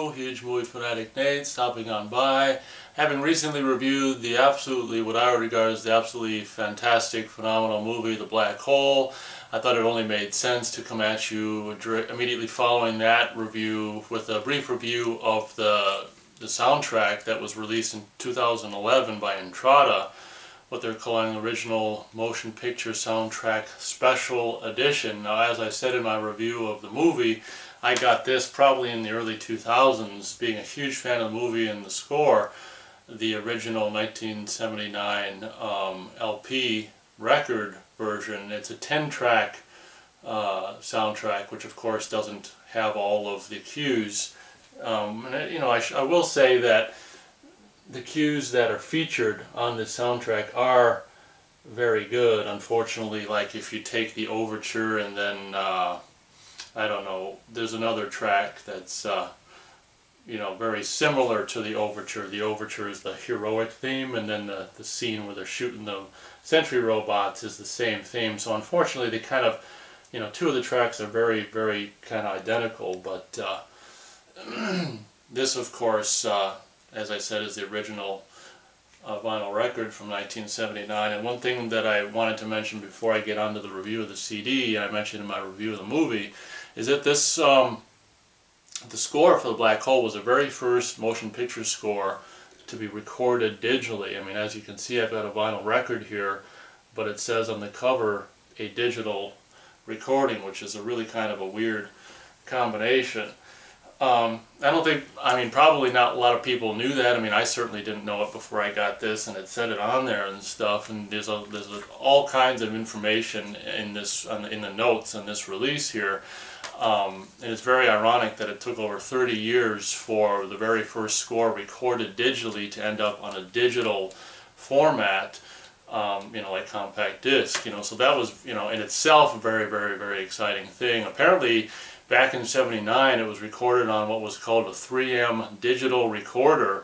Hello, huge movie fanatic Nate, stopping on by. Having recently reviewed the what I regard as the absolutely fantastic, phenomenal movie, The Black Hole, I thought it only made sense to come at you immediately following that review with a brief review of the soundtrack that was released in 2011 by Intrada, what they're calling Original Motion Picture Soundtrack Special Edition. Now, as I said in my review of the movie, I got this probably in the early 2000s, being a huge fan of the movie and the score. The original 1979 LP record version. It's a 10-track soundtrack, which of course doesn't have all of the cues. I will say that the cues that are featured on this soundtrack are very good. Unfortunately, like if you take the overture and then I don't know, there's another track that's very similar to the overture. The overture is the heroic theme, and then the scene where they're shooting the sentry robots is the same theme. So unfortunately they kind of, two of the tracks are very, very kind of identical, but this of course, as I said, is the original vinyl record from 1979. And one thing that I wanted to mention before I get on to the review of the CD, and I mentioned in my review of the movie, is that this the score for The Black Hole was the very first motion picture score to be recorded digitally. I mean, as you can see, I've got a vinyl record here, but it says on the cover a digital recording, which is a really kind of a weird combination. Probably not a lot of people knew that. I mean, I certainly didn't know it before I got this, and it said it on there and stuff. And there's all kinds of information in the notes on this release here. And it's very ironic that it took over 30 years for the very first score recorded digitally to end up on a digital format, like compact disc. So that was, in itself a very, very, very exciting thing. Apparently, back in '79, it was recorded on what was called a 3M digital recorder,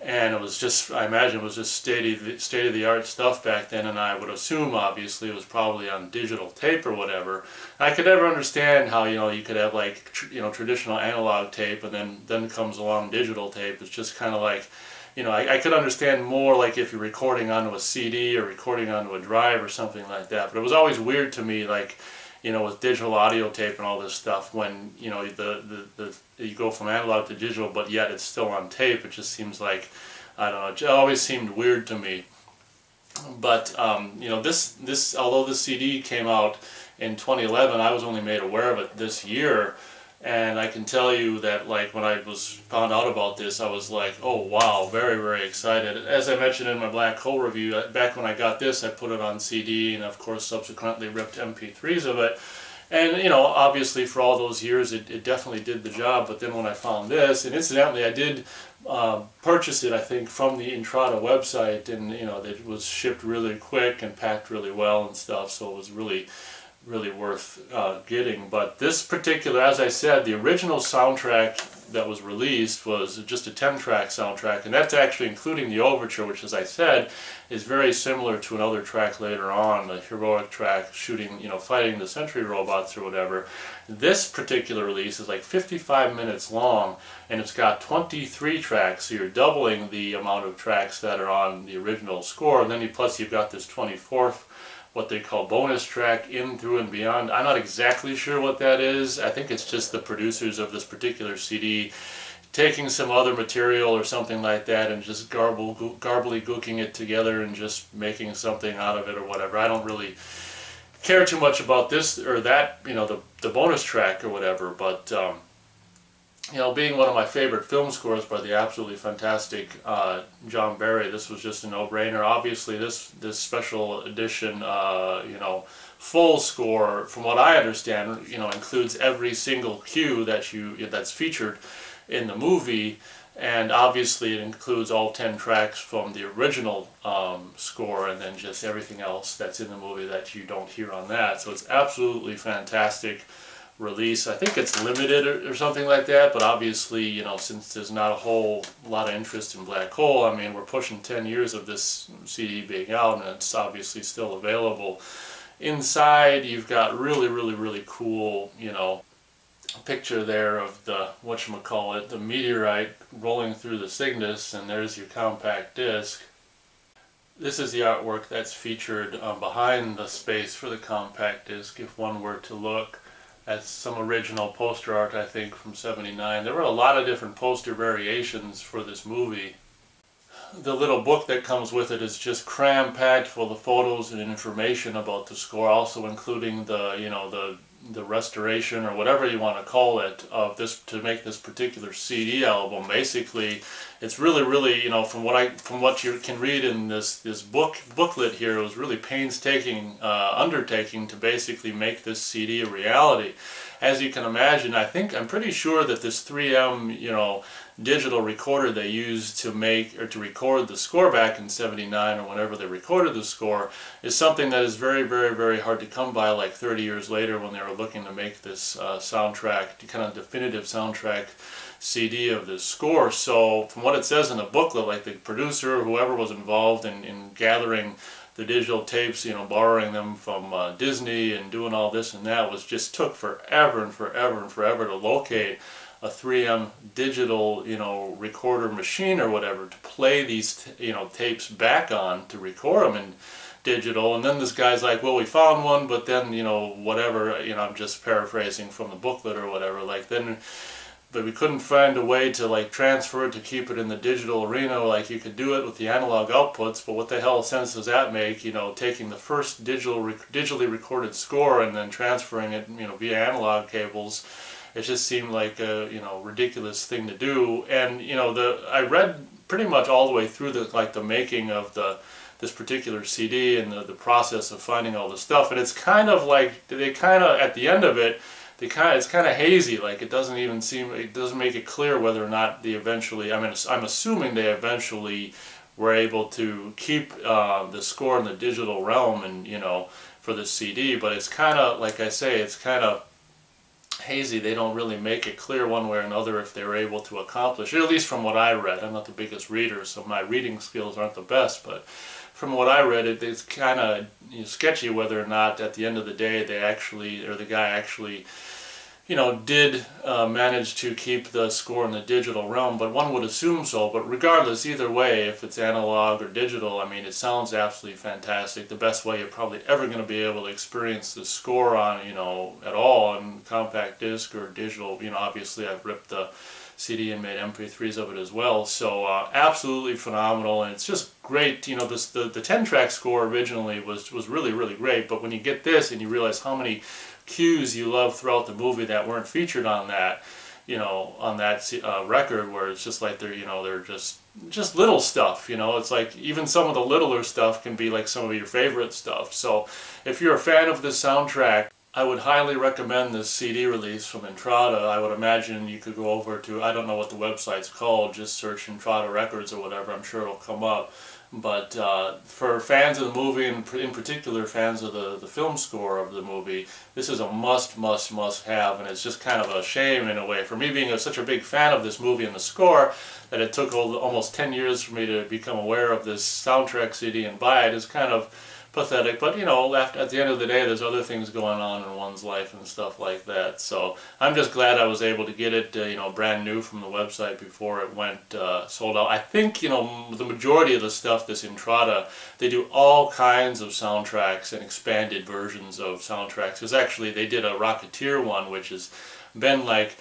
and it was just, I imagine, it was just state-of-the-art stuff back then, and I would assume, obviously, it was probably on digital tape or whatever. I could never understand how, you could have, like, traditional analog tape, and then comes along digital tape. It's just kind of like, I could understand more, like, if you're recording onto a CD or recording onto a drive or something like that, but it was always weird to me, like, with digital audio tape and all this stuff, when you go from analog to digital, but yet it's still on tape. It just seems like, I don't know, it always seemed weird to me. But this although this CD came out in 2011, I was only made aware of it this year. And I can tell you that, like, when I found out about this, I was like, oh wow, very, very excited. As I mentioned in my Black Hole review, back when I got this, I put it on CD, and of course subsequently ripped MP3s of it. And, obviously for all those years it definitely did the job. But then when I found this, and incidentally I did purchase it, I think, from the Intrada website, and, it was shipped really quick and packed really well and stuff, so it was really worth getting. But this particular, as I said, the original soundtrack that was released was just a 10-track soundtrack, and that's actually including the overture, which, as I said, is very similar to another track later on, the heroic track shooting, fighting the sentry robots or whatever. This particular release is like 55 minutes long, and it's got 23 tracks, so you're doubling the amount of tracks that are on the original score, and then plus you've got this 24th, what they call bonus track, In Through and Beyond. I'm not exactly sure what that is. I think it's just the producers of this particular CD taking some other material or something like that and just garbly-gooking it together and just making something out of it or whatever. I don't really care too much about this or that, the bonus track or whatever, but being one of my favorite film scores by the absolutely fantastic John Barry, this was just a no-brainer. Obviously, this special edition, full score, from what I understand, includes every single cue that's featured in the movie, and obviously it includes all 10 tracks from the original score, and then just everything else that's in the movie that you don't hear on that. So it's absolutely fantastic release. I think it's limited or something like that, but obviously, since there's not a whole lot of interest in Black Hole, I mean, we're pushing 10 years of this CD being out, and it's obviously still available. Inside, you've got really, really, really cool, picture there of the, whatchamacallit, the meteorite rolling through the Cygnus, and there's your compact disc. This is the artwork that's featured behind the space for the compact disc, if one were to look. That's some original poster art, I think, from '79. There were a lot of different poster variations for this movie. The little book that comes with it is just cram-packed full of photos and information about the score, also including the, you know, the restoration, or whatever you want to call it, of this, to make this particular CD album. Basically, it's really, you know, from what you can read in this booklet here, it was really painstaking undertaking to basically make this CD a reality. As you can imagine, I'm pretty sure that this 3M, you know, digital recorder they used to make, or to record the score back in '79, or whenever they recorded the score, is something that is very hard to come by, like 30 years later, when they were looking to make this soundtrack, kind of definitive soundtrack CD of this score. So from what it says in the booklet, like the producer, or whoever was involved in gathering the digital tapes, you know, borrowing them from Disney and doing all this and that, took forever to locate a 3M digital, you know, recorder machine or whatever to play these, you know, tapes back on, to record them in digital. And then this guy's like, well, we found one, but then, you know, whatever, you know, I'm just paraphrasing from the booklet or whatever, like, then, but we couldn't find a way to, like, transfer it, to keep it in the digital arena. Like, you could do it with the analog outputs, but what the hell sense does that make, you know, taking the first digitally recorded score and then transferring it, you know, via analog cables? It just seemed like a, you know, ridiculous thing to do. And, you know, I read pretty much all the way through the making of this particular CD, and the process of finding all the stuff, and it's kind of like, at the end of it, it's kind of hazy. Like, it doesn't make it clear whether or not they eventually, I mean, I'm assuming they eventually were able to keep the score in the digital realm, and, you know, for the CD, but it's kind of, like I say, it's kind of hazy. They don't really make it clear one way or another if they were able to accomplish it, at least from what I read. I'm not the biggest reader, so my reading skills aren't the best, but from what I read, it's kind of, you know, sketchy whether or not at the end of the day they actually, or the guy actually, you know, did manage to keep the score in the digital realm, but one would assume so. But regardless, either way, if it's analog or digital, I mean, it sounds absolutely fantastic. The best way you're probably ever going to be able to experience the score on, you know, at all on compact disc or digital. You know, obviously I've ripped the CD and made MP3s of it as well. So absolutely phenomenal, and it's just great. You know, the 10-track score originally was really great, but when you get this and you realize how many cues you love throughout the movie that weren't featured on that, you know, on that record, where it's just like they're just little stuff, you know. It's like even some of the littler stuff can be like some of your favorite stuff. So if you're a fan of this soundtrack, I would highly recommend this CD release from Intrada. I would imagine you could go over to, I don't know what the website's called, just search Intrada Records or whatever, I'm sure it'll come up. But for fans of the movie, and in particular fans of the film score of the movie, this is a must have, and it's just kind of a shame in a way, for me being such a big fan of this movie and the score, that it took almost 10 years for me to become aware of this soundtrack CD and buy it. Is kind of pathetic, but, you know, at the end of the day, there's other things going on in one's life and stuff like that. So I'm just glad I was able to get it, you know, brand new from the website before it went sold out. I think, you know, the majority of the stuff, this Intrada, they do all kinds of soundtracks and expanded versions of soundtracks. Because actually, they did a Rocketeer one, which has been like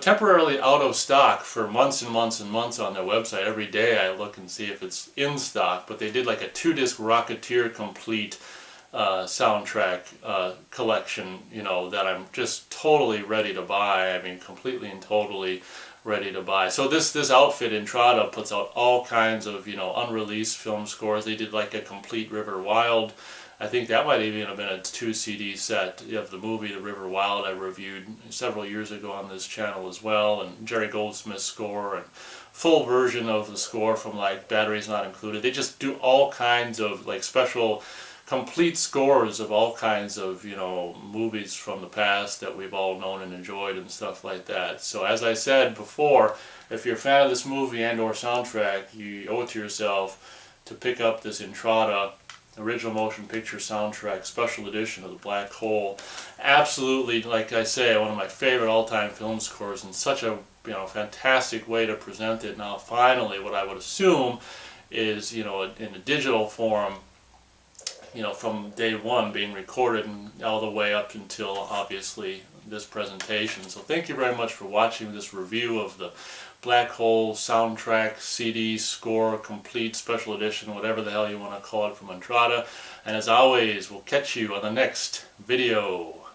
temporarily out of stock for months and months on their website. Every day I look and see if it's in stock, but they did like a 2-disc Rocketeer complete soundtrack collection, you know, that I'm just totally ready to buy. I mean, completely and totally ready to buy. So this outfit, Intrada, puts out all kinds of, you know, unreleased film scores. They did like a complete River Wild. I think that might even have been a 2-CD set of the movie, The River Wild, I reviewed several years ago on this channel as well, and Jerry Goldsmith's score, and full version of the score from, like, Batteries Not Included. They just do all kinds of, like, special complete scores of all kinds of, you know, movies from the past that we've all known and enjoyed and stuff like that. So as I said before, if you're a fan of this movie and or soundtrack, you owe it to yourself to pick up this Intrada original motion picture soundtrack special edition of the Black Hole. Absolutely, like I say, one of my favorite all-time film scores, and such a fantastic way to present it. Now finally, what I would assume is, in a digital form, from day one being recorded and all the way up until obviously this presentation. So thank you very much for watching this review of the Black Hole soundtrack, CD, score, complete, special edition, whatever the hell you want to call it, from Intrada. And as always, we'll catch you on the next video.